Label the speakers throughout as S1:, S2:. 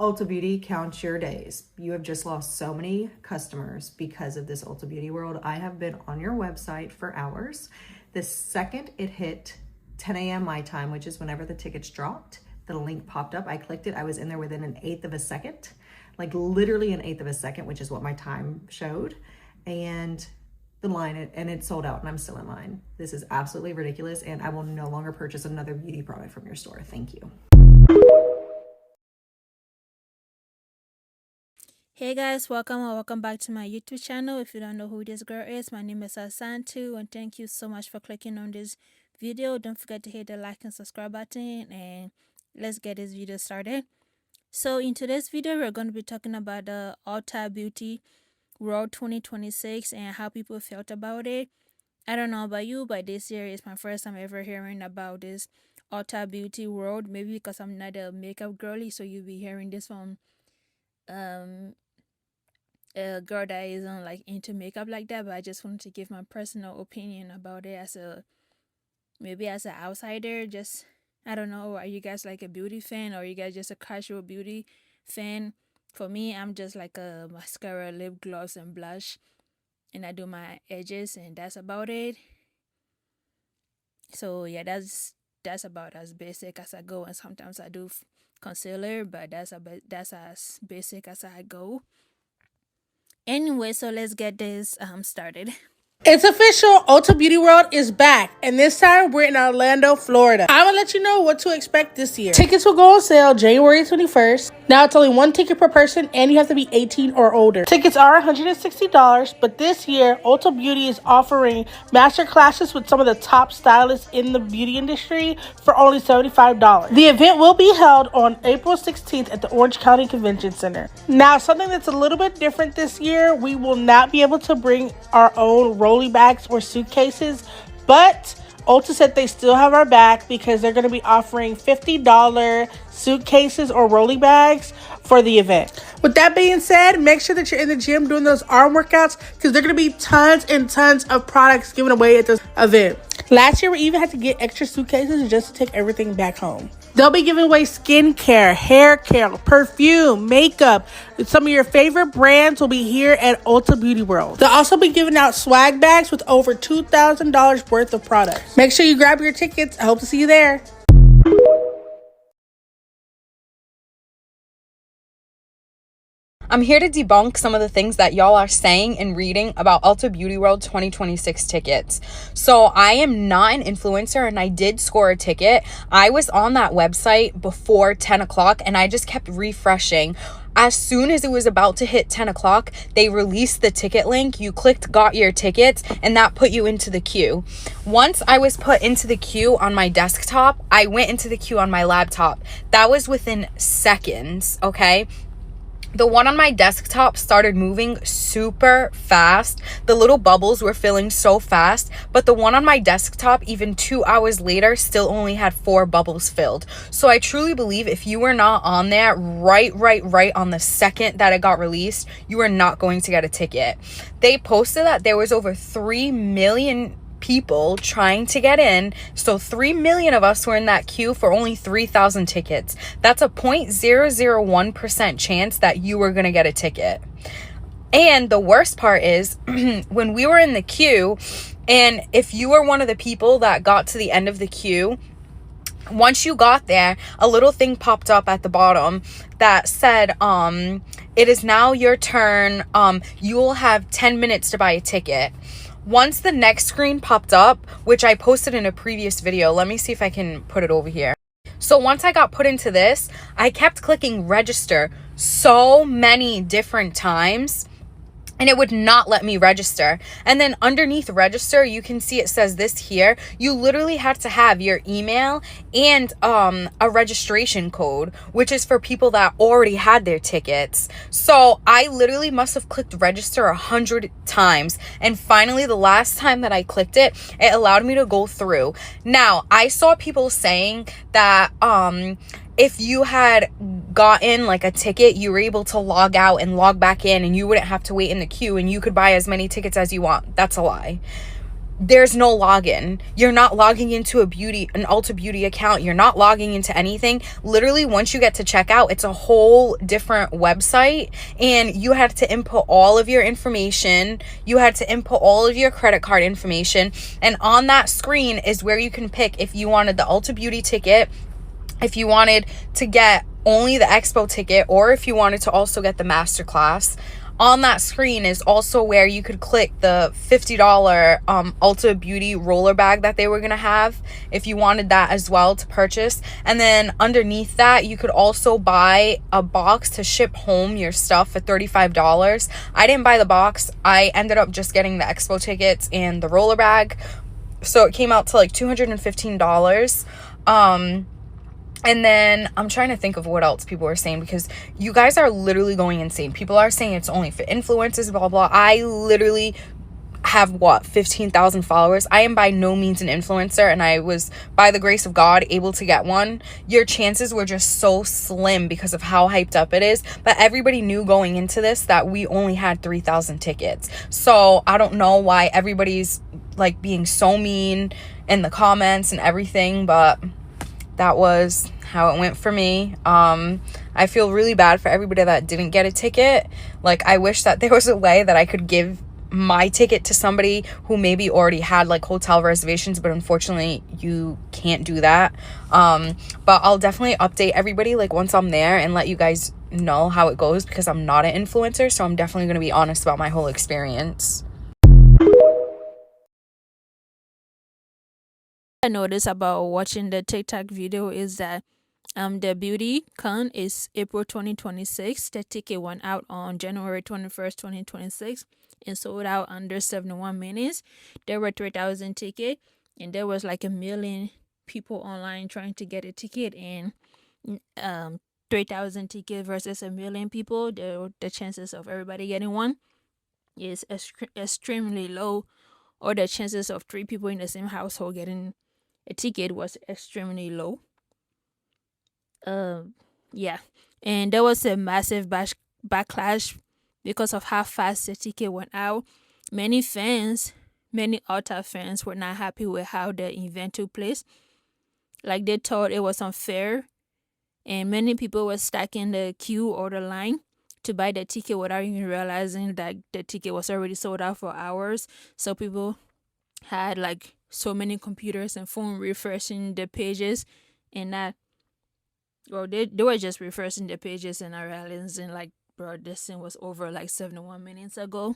S1: Ulta Beauty, count your days. You have just lost so many customers because of this Ulta Beauty World. I have been on your website for hours. The second it hit 10 a.m. my time, which is whenever the tickets dropped, the link popped up. I clicked it. I was in there within an eighth of a second, like literally an eighth of a second, which is what my time showed. And the line, and it sold out, and I'm still in line. This is absolutely ridiculous, and I will no longer purchase another beauty product from your store. Thank you.
S2: Hey guys, welcome back to my YouTube channel. If you don't know who this girl is, my name is Asantu, and thank you so much for clicking on this video. Don't forget to hit the like and subscribe button, and let's get this video started. So in today's video, we're going to be talking about the Ulta Beauty World 2026 and how people felt about it. I don't know about you, but this year is my first time ever hearing about this Ulta Beauty World. Maybe because I'm not a makeup girly, so you'll be hearing this from a girl that isn't like into makeup like that. But I just wanted to give my personal opinion about it as a maybe as an outsider. Just, I don't know, are you guys like a beauty fan, or are you guys just a casual beauty fan? For me, I'm just like a mascara, lip gloss, and blush, and I do my edges, and that's about it. So yeah, that's about as basic as I go. And sometimes I do concealer, but that's as basic as I go. Anyway, so let's get this started.
S3: It's official, Ulta Beauty World is back, and this time we're in Orlando, Florida. I'm gonna let you know what to expect this year. Tickets will go on sale January 21st. Now it's only one ticket per person, and you have to be 18 or older. Tickets are $160, but this year, Ulta Beauty is offering master classes with some of the top stylists in the beauty industry for only $75. The event will be held on April 16th at the Orange County Convention Center. Now, something that's a little bit different this year, we will not be able to bring our own rolly bags or suitcases, but Ulta said they still have our back because they're going to be offering $50 suitcases or rolly bags for the event. With that being said, make sure that you're in the gym doing those arm workouts because there are going to be tons and tons of products given away at this event. Last year, we even had to get extra suitcases just to take everything back home. They'll be giving away skincare, hair care, perfume, makeup. Some of your favorite brands will be here at Ulta Beauty World. They'll also be giving out swag bags with over $2,000 worth of products. Make sure you grab your tickets. I hope to see you there.
S4: I'm here to debunk some of the things that y'all are saying and reading about Ulta Beauty World 2026 tickets. So I am not an influencer, and I did score a ticket. I was on that website before 10 o'clock and I just kept refreshing. As soon as it was about to hit 10 o'clock, they released the ticket link. You clicked got your tickets, and that put you into the queue. Once I was put into the queue on my desktop, I went into the queue on my laptop. That was within seconds, okay? The one on my desktop started moving super fast. The little bubbles were filling so fast, but the one on my desktop, even 2 hours later, still only had 4 bubbles filled. So I truly believe if you were not on there right on the second that it got released, you were not going to get a ticket. They posted that there was over 3 million people trying to get in, so 3 million of us were in that queue for only 3,000 tickets. That's a 0.001% chance that you were gonna get a ticket. And the worst part is when we were in the queue, and if you were one of the people that got to the end of the queue, once you got there, a little thing popped up at the bottom that said it is now your turn, you will have 10 minutes to buy a ticket. Once the next screen popped up, which I posted in a previous video, let me see if I can put it over here. So once I got put into this, I kept clicking register so many different times, and it would not let me register. And then underneath register, you can see it says this here. You literally had to have your email and a registration code, which is for people that already had their tickets. So I literally must have clicked register 100 times. And finally, the last time that I clicked it, it allowed me to go through. Now, I saw people saying that if you had gotten like a ticket, you were able to log out and log back in, and you wouldn't have to wait in the queue, and you could buy as many tickets as you want. That's a lie. there's no login. You're not logging into an Ulta Beauty account. You're not logging into anything. Literally, once you get to checkout, it's a whole different website, and you had to input all of your information. You had to input all of your credit card information, and on that screen is where you can pick if you wanted the Ulta Beauty ticket, if you wanted to get only the expo ticket, or if you wanted to also get the masterclass. On that screen is also where you could click the $50 Ulta Beauty roller bag that they were going to have if you wanted that as well to purchase. And then underneath that, you could also buy a box to ship home your stuff for $35. I didn't buy the box. I ended up just getting the expo tickets and the roller bag. So it came out to like $215. And then I'm trying to think of what else people were saying, because you guys are literally going insane. People are saying it's only for influencers, blah, blah. I literally have, 15,000 followers. I am by no means an influencer, and I was, by the grace of God, able to get one. Your chances were just so slim because of how hyped up it is. But everybody knew going into this that we only had 3,000 tickets. So I don't know why everybody's like being so mean in the comments and everything, but that was how it went for me. I feel really bad for everybody that didn't get a ticket. Like, I wish that there was a way that I could give my ticket to somebody who maybe already had like hotel reservations, but unfortunately you can't do that. But I'll definitely update everybody like once I'm there and let you guys know how it goes, because I'm not an influencer, so I'm definitely going to be honest about my whole experience.
S2: I noticed about watching the TikTok video is that the beauty con is April 2026. The ticket went out on January 21st, 2026 and sold out under 71 minutes. There were 3,000 tickets, and there was like 1 million people online trying to get a ticket, and 3,000 tickets versus 1 million people, the chances of everybody getting one is extremely low, or the chances of 3 people in the same household getting a ticket was extremely low. Yeah, and there was a massive backlash because of how fast the ticket went out. Many Ulta fans were not happy with how the event took place. Like, they thought it was unfair, and many people were stuck in the queue or the line to buy the ticket without even realizing that the ticket was already sold out for hours. So people had like so many computers and phone refreshing the pages, and that, well, they were just refreshing the pages and not realizing like, bro, this thing was over like 71 minutes ago,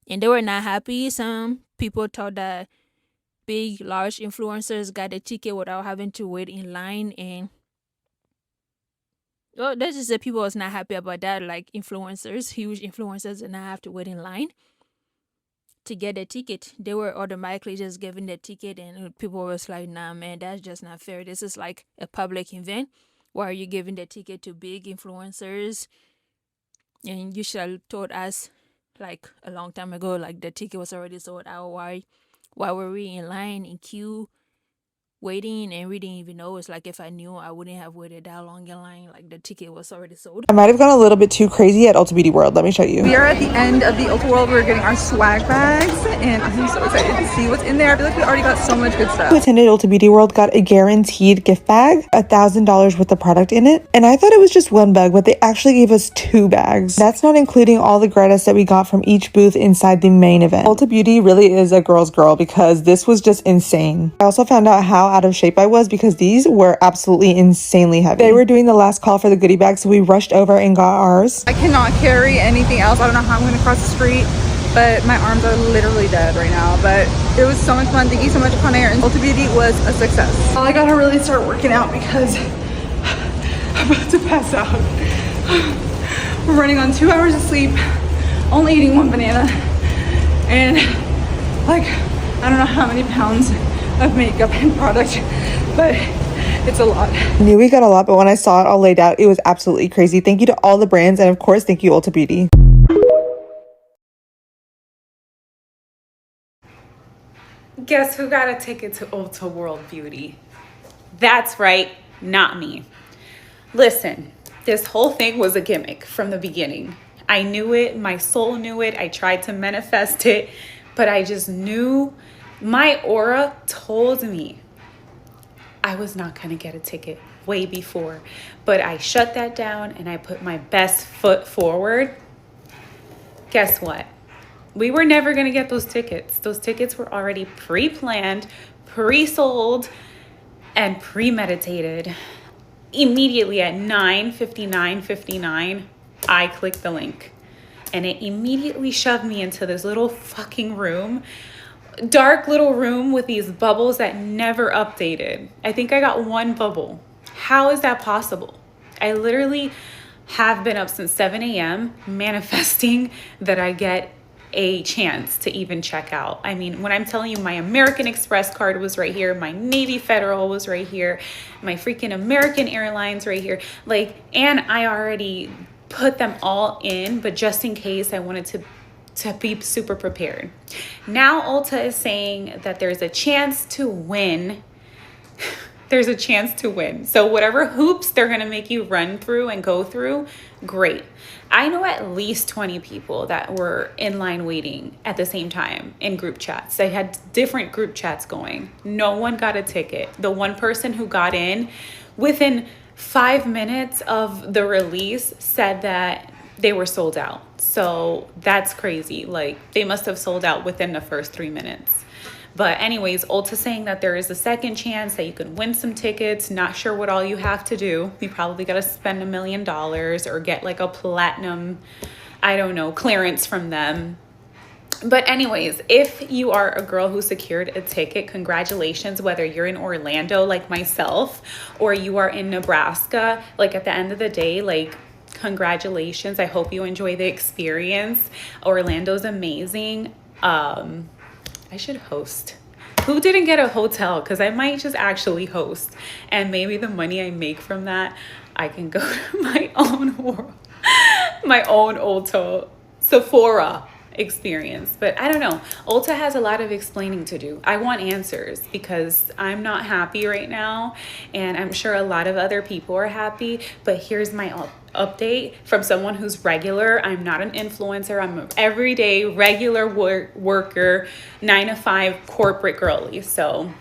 S2: and they were not happy. Some people thought that large influencers got a ticket without having to wait in line, and well, that's just that people was not happy about that. Like, huge influencers did not have to wait in line to get a ticket. They were automatically just given the ticket, and people was like, nah man, that's just not fair. This is like a public event. Why are you giving the ticket to big influencers? And you should have told us like a long time ago, like the ticket was already sold out. Why were we in line, in queue, waiting? And we didn't even know. It's like, if I knew, I wouldn't have waited that long in line. Like, the ticket was already sold.
S5: I might have gone a little bit too crazy at Ulta Beauty World. Let me show you.
S6: We are at the end of the Ulta World. We're getting our swag bags, and I'm so excited to see what's in there. I feel like we already got so much good stuff.
S5: Who attended Ulta Beauty World got a guaranteed gift bag, $1,000 worth of product in it. And I thought it was just one bag, but they actually gave us 2 bags. That's not including all the Gretas that we got from each booth inside the main event. Ulta Beauty really is a girl's girl, because this was just insane. I also found out how out of shape I was, because these were absolutely insanely heavy. They were doing the last call for the goodie bag, so we rushed over and got ours.
S6: I cannot carry anything else. I don't know how I'm going to cross the street, but my arms are literally dead right now. But it was so much fun. Thank you so much, Conair, and Ulta Beauty was a success.
S5: Well, I gotta really start working out because I'm about to pass out.
S6: We're running on 2 hours of sleep, only eating 1 banana, and like, I don't know how many pounds of makeup and product, but it's a lot.
S5: I knew we got a lot, but when I saw it all laid out, it was absolutely crazy. Thank you to all the brands, and of course, thank you, Ulta Beauty.
S7: Guess who got a ticket to Ulta World Beauty? That's right, not me. Listen, this whole thing was a gimmick from the beginning. I knew it, my soul knew it, I tried to manifest it, but I just knew My aura told me I was not going to get a ticket way before, but I shut that down and I put my best foot forward. Guess what? We were never going to get those tickets. Those tickets were already pre-planned, pre-sold, and premeditated. Immediately at 9:59:59, I clicked the link and it immediately shoved me into this little fucking room. Dark little room with these bubbles that never updated. I think I got one bubble. How is that possible? I literally have been up since 7 a.m. manifesting that I get a chance to even check out. I mean, when I'm telling you my American Express card was right here, my Navy Federal was right here, my freaking American Airlines right here, like, and I already put them all in, but just in case I wanted to be super prepared. Now Ulta is saying that there's a chance to win. There's a chance to win. So whatever hoops they're going to make you run through and go through, great. I know at least 20 people that were in line waiting at the same time in group chats. They had different group chats going. No one got a ticket. The one person who got in within 5 minutes of the release said that they were sold out. So that's crazy. Like, they must have sold out within the first 3 minutes. But anyways, Ulta saying that there is a second chance that you can win some tickets. Not sure what all you have to do. You probably got to spend $1 million or get like a platinum, I don't know, clearance from them. But anyways, if you are a girl who secured a ticket, congratulations, whether you're in Orlando like myself or you are in Nebraska. Like, at the end of the day, like, congratulations. I hope you enjoy the experience. Orlando's amazing. I should host. Who didn't get a hotel? Because I might just actually host. And maybe the money I make from that, I can go to my own world, my own Ulta Sephora experience. But I don't know. Ulta has a lot of explaining to do. I want answers because I'm not happy right now. And I'm sure a lot of other people are happy. But here's my update from someone who's regular. I'm not an influencer. I'm an everyday regular worker, 9 to 5 corporate girly. So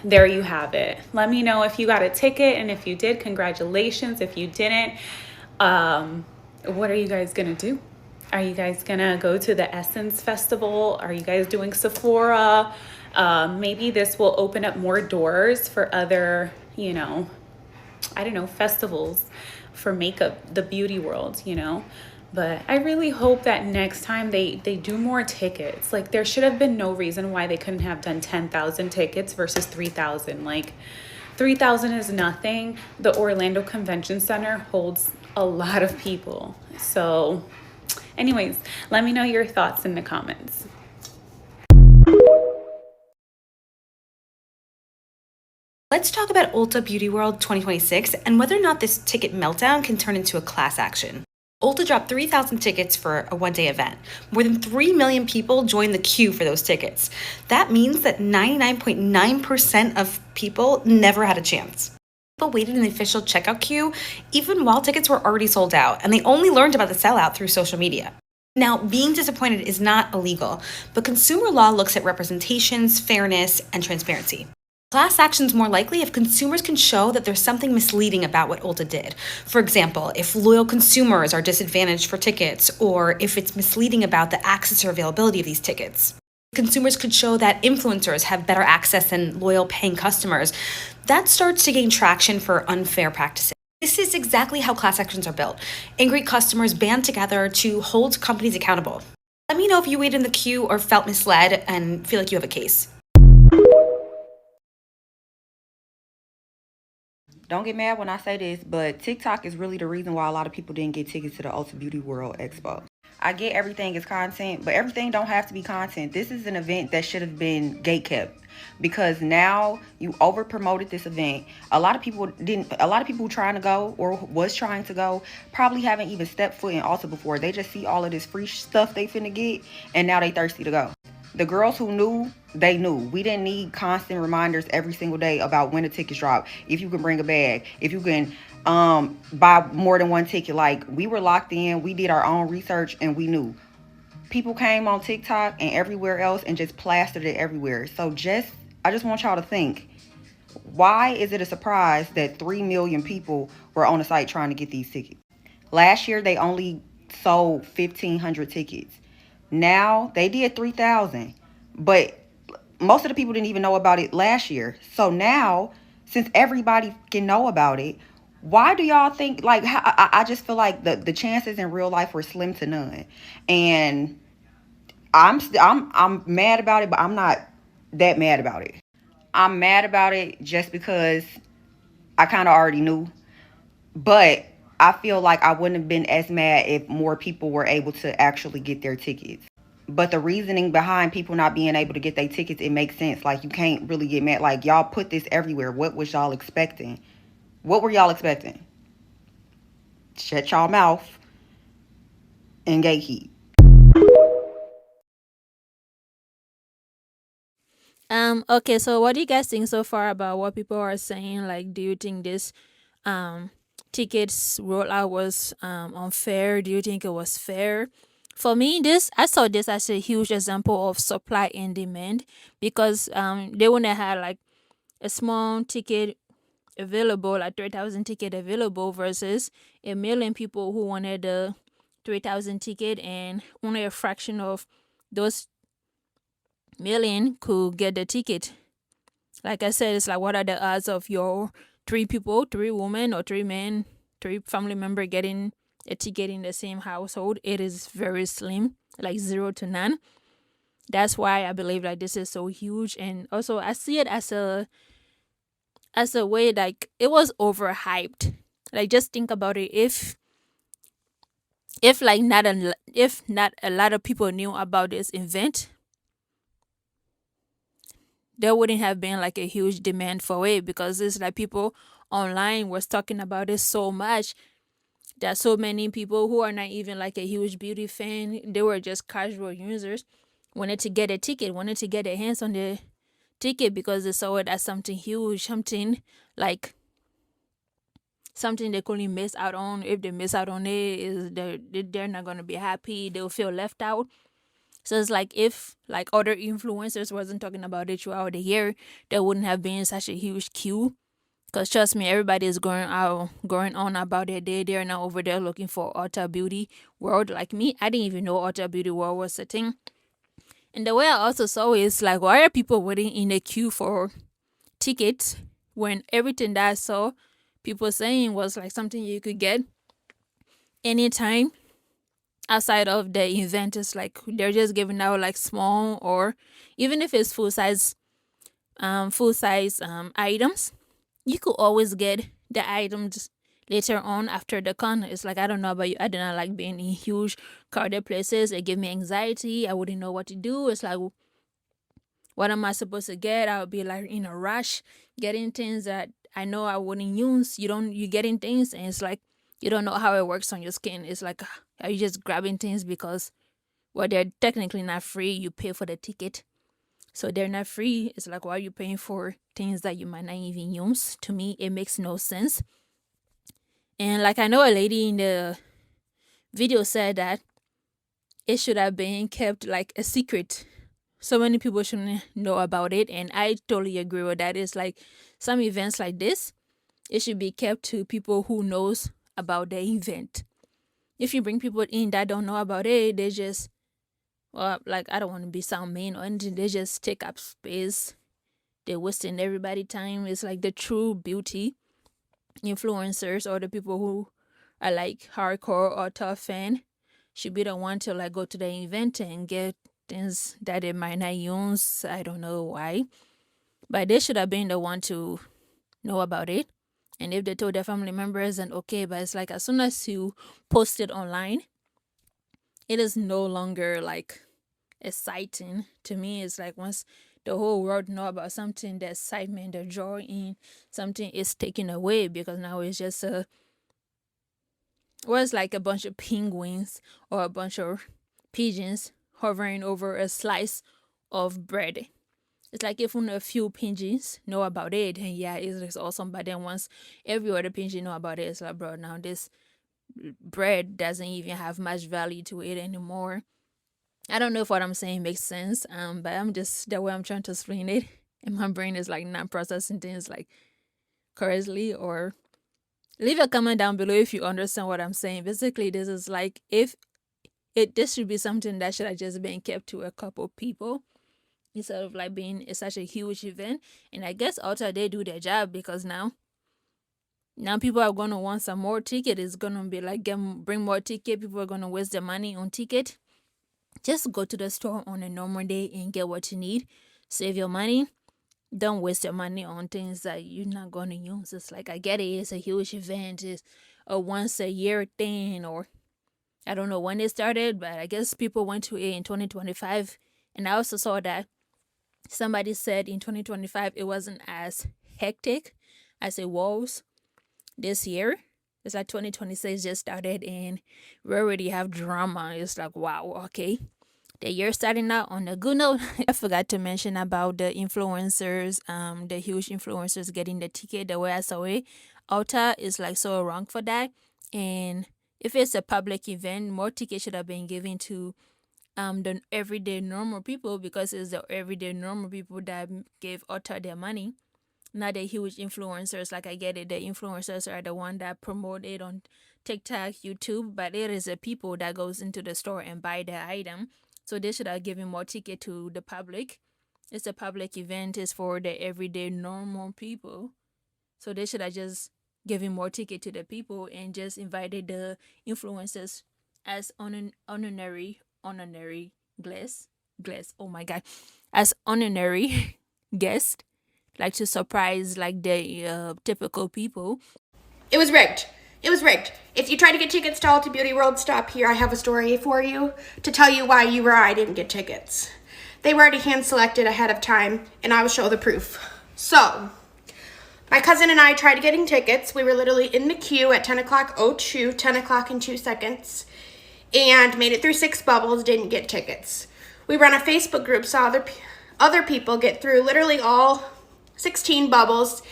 S7: there you have it. Let me know if you got a ticket, and if you did, congratulations. If you didn't, what are you guys gonna do? Are you guys gonna go to the Essence Festival? Are you guys doing Sephora? Maybe this will open up more doors for other, you know, I don't know, festivals for makeup, the beauty world, you know. But I really hope that next time they do more tickets. Like, there should have been no reason why they couldn't have done 10,000 tickets versus 3,000. Like, 3,000 is nothing. The Orlando Convention Center holds a lot of people. So anyways, let me know your thoughts in the comments.
S8: Let's talk about Ulta Beauty World 2026 and whether or not this ticket meltdown can turn into a class action. Ulta dropped 3,000 tickets for a one-day event. More than 3 million people joined the queue for those tickets. That means that 99.9% of people never had a chance. People waited in the official checkout queue even while tickets were already sold out, and they only learned about the sellout through social media. Now, being disappointed is not illegal, but consumer law looks at representations, fairness, and transparency. Class action is more likely if consumers can show that there's something misleading about what Ulta did. For example, if loyal consumers are disadvantaged for tickets, or if it's misleading about the access or availability of these tickets. Consumers could show that influencers have better access than loyal paying customers. That starts to gain traction for unfair practices. This is exactly how class actions are built. Angry customers band together to hold companies accountable. Let me know if you waited in the queue or felt misled and feel like you have a case.
S9: Don't get mad when I say this, but TikTok is really the reason why a lot of people didn't get tickets to the Ulta Beauty World Expo. I get everything is content, but everything don't have to be content. This is an event that should have been gatekept, because now you over promoted this event. A lot of people trying to go or was trying to go probably haven't even stepped foot in Ulta before. They just see all of this free stuff they finna get, and now they thirsty to go. The girls who knew, they knew. We didn't need constant reminders every single day about when the tickets drop, if you can bring a bag, if you can buy more than one ticket. Like, we were locked in, we did our own research, and we knew. people came on TikTok and everywhere else and just plastered it everywhere. So I just want y'all to think, why is it a surprise that 3 million people were on the site trying to get these tickets? Last year, they only sold 1,500 tickets. Now, they did 3,000. But most of the people didn't even know about it last year. So now, since everybody can know about it, why do y'all think, like, I just feel like the chances in real life were slim to none. And I'm mad about it, but I'm not that mad about it. I'm mad about it just because I kind of already knew. But I feel like I wouldn't have been as mad if more people were able to actually get their tickets. But the reasoning behind people not being able to get their tickets, it makes sense. Like, you can't really get mad. Like, y'all put this everywhere. What was y'all expecting? What were y'all expecting? Shut y'all mouth and gatekeep.
S2: Okay, so what do you guys think so far about what people are saying? Like, do you think this tickets rollout was unfair? Do you think it was fair? For me, I saw this as a huge example of supply and demand, because they wouldn't have had like a small ticket available, like 3,000 ticket available, versus a million people who wanted the 3,000 ticket, and only a fraction of those million could get the ticket. Like I said, it's like, what are the odds of your 3 people, 3 women or 3 men, 3 family member getting a ticket in the same household? It is very slim, like 0 to none. That's why I believe like this is so huge. And also I see it as a way, like, it was overhyped. Like, just think about it. If like if not a lot of people knew about this event, there wouldn't have been like a huge demand for it, because it's like people online was talking about it so much that so many people who are not even like a huge beauty fan, they were just casual users, wanted to get a ticket, wanted to get their hands on the ticket, because they saw it as something huge, something like something they couldn't miss out on. If they miss out on it, is they're not gonna be happy, they'll feel left out. So it's like, if like other influencers wasn't talking about it throughout the year, there wouldn't have been such a huge queue. Because trust me, everybody is going on about it. They're now over there looking for Ulta Beauty World. Like me, I didn't even know Ulta Beauty World was a thing. And the way I also saw it is like, why are people waiting in the queue for tickets when everything that I saw people saying was like something you could get anytime outside of the event? Is like they're just giving out like small, or even if it's full size items, you could always get the items later on after the con. It's like, I don't know about you, I do not like being in huge crowded places. It give me anxiety. I wouldn't know what to do. It's like, what am I supposed to get? I would be like in a rush getting things that I know I wouldn't use. You getting things, and it's like, you don't know how it works on your skin. It's like, are you just grabbing things because, well, they're technically not free. You pay for the ticket, so they're not free. It's like, why are you paying for things that you might not even use? To me, it makes no sense. And like, I know a lady in the video said that it should have been kept like a secret. So many people shouldn't know about it. And I totally agree with that. It's like, some events like this, it should be kept to people who knows about the event. If you bring people in that don't know about it, they just, well, like, I don't want to be sound mean or anything, they just take up space. They're wasting everybody's time. It's like the true beauty influencers, or the people who are like hardcore or tough fan, should be the one to like go to the event and get things that they might not use. I don't know why, but they should have been the one to know about it. And if they told their family members, then okay. But it's like, as soon as you post it online, it is no longer like exciting to me. It's like, once the whole world know about something, the excitement, the joy in something is taken away, because now it's just it's like a bunch of penguins or a bunch of pigeons hovering over a slice of bread. It's like, if only a few pigeons know about it, and yeah, it's awesome. But then once every other pigeon know about it, it's like, bro, now this bread doesn't even have much value to it anymore. I don't know if what I'm saying makes sense, but I'm just the way I'm trying to explain it, and my brain is like not processing things like correctly. Or leave a comment down below if you understand what I'm saying. Basically, this is like if this should be something that should have just been kept to a couple people instead of like being such a huge event. And I guess Ulta, they do their job, because now people are gonna want some more ticket. It's gonna be like bring more ticket. People are gonna waste their money on ticket. Just go to the store on a normal day and get what you need. Save your money. Don't waste your money on things that you're not gonna use. It's like, I get it, it's a huge event, it's a once a year thing, or I don't know when it started, but I guess people went to it in 2025. And I also saw that somebody said in 2025 it wasn't as hectic as it was this year. It's like 2026 just started and we already have drama. It's like, wow, okay. The year starting out on a good note. I forgot to mention about the influencers, the huge influencers getting the ticket. The way I saw it, Ulta is like so wrong for that. And if it's a public event, more tickets should have been given to the everyday normal people, because it's the everyday normal people that gave Ulta their money, not the huge influencers. Like, I get it, the influencers are the one that promote it on TikTok, YouTube, but it is the people that goes into the store and buy the item. So they should have given more ticket to the public. It's a public event, it's for the everyday normal people. So they should have just given more ticket to the people and just invited the influencers as honorary guests. Oh my god, as honorary guest, like to surprise like the typical people.
S10: It was rigged. It was rigged. If you try to get tickets to Ulta Beauty World, stop here. I have a story for you to tell you why you or I didn't get tickets. They were already hand selected ahead of time, and I will show the proof. So, my cousin and I tried getting tickets. We were literally in the queue at 10 o'clock 02, 10 o'clock and 2 seconds, and made it through 6 bubbles, didn't get tickets. We were on a Facebook group, saw other people get through literally all 16 bubbles,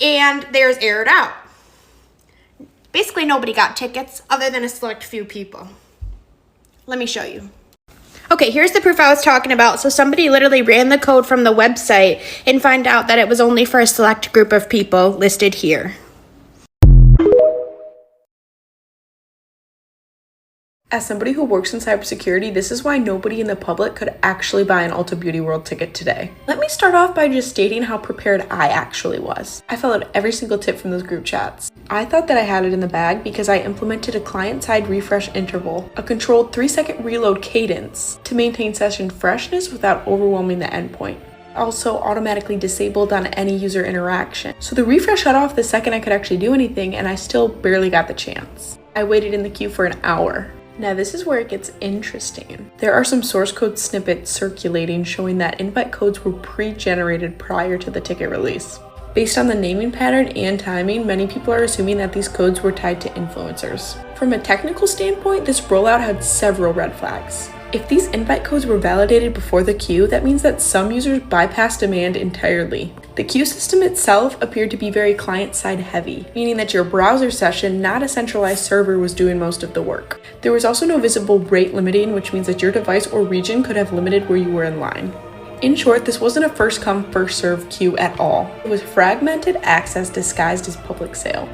S10: and theirs aired out. Basically, nobody got tickets other than a select few people. Let me show you. Okay, here's the proof I was talking about. So somebody literally ran the code from the website and found out that it was only for a select group of people listed here.
S11: As somebody who works in cybersecurity, this is why nobody in the public could actually buy an Ulta Beauty World ticket today. Let me start off by just stating how prepared I actually was. I followed every single tip from those group chats. I thought that I had it in the bag because I implemented a client-side refresh interval, a controlled 3-second reload cadence to maintain session freshness without overwhelming the endpoint. Also automatically disabled on any user interaction. So the refresh shut off the second I could actually do anything, and I still barely got the chance. I waited in the queue for an hour. Now this is where it gets interesting. There are some source code snippets circulating showing that invite codes were pre-generated prior to the ticket release. Based on the naming pattern and timing, many people are assuming that these codes were tied to influencers. From a technical standpoint, this rollout had several red flags. If these invite codes were validated before the queue, that means that some users bypassed demand entirely. The queue system itself appeared to be very client-side heavy, meaning that your browser session, not a centralized server, was doing most of the work. There was also no visible rate limiting, which means that your device or region could have limited where you were in line. In short, this wasn't a first come, first served queue at all. It was fragmented access disguised as public sale.